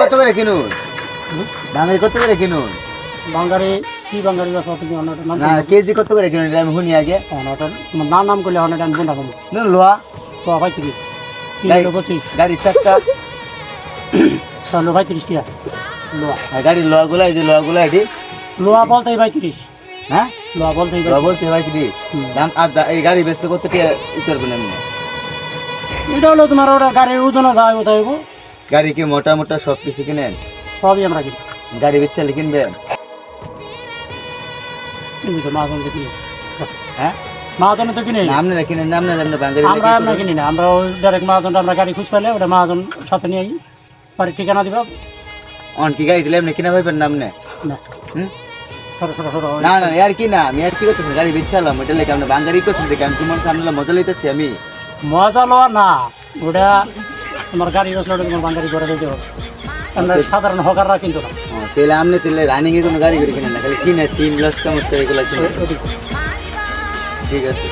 কত করে কিনুন? বাঙালি কত করে কিনুন? বাঙালি কি বাঙালি না কেজি কত করে কিনুন? আমি শুনি আগে নাম করলে অনেক আমি বন্ধা কমো লোয়া তো ভাই থেকে গাড়ির চাক্কা ভাই 30 টাকা লোয়া গাড়ির লোয়া গুলা এই যে লোয়া গুলা এটি লোয়া বলতে ভাই 30 হ্যাঁ লোয়া বলতে ভাই 30 দাম। আর এই গাড়ি বেচতে কত টাকা ই করবেন আপনি? এটা হলো তোমার ওটা গাড়ির ওজন যায় কোথায় গাড়ি কি মোটা মোটা সব কিছু কিনেন? সবই আমরা কিনি। গাড়ি বেচলে কিনবেন? কিন্তু মাজন কিনি হ্যাঁ মাহাজনে তো কিনে আপনারা কিনেন না? আপনারা বাঙালি আমরা কিনি না, আমরা ওই ডাইরেক্ট মাহাজনটা আমরা গাড়ি খুঁজ পাইলে ওটা মাহাজন সাথে নিয়ে বাড়ির ঠিকানা দিবা। অন কি গাড়ি দিলে আপনি কিনা পাইবেন না? আপনি না না না আর কি না, আমি আর কি করতেছি গাড়ি বেচালাম ওইটা লেগে আপনি বাঙালি করছেন দেখে আমি তোমার সামনে মজা লইতেছি। আমি মজা লওয়া না, ওটা তোমার গাড়ি বসলে ওটা তোমার বাঙালি করে দিতে হবে। আমরা সাধারণ হকাররা কিন্তু না। তাহলে আপনি তাহলে রানিং এ কোনো গাড়ি করে কিনেন না, খালি কিনে 3 লাখ কামত করে এগুলো কিনে। ঠিক আছে।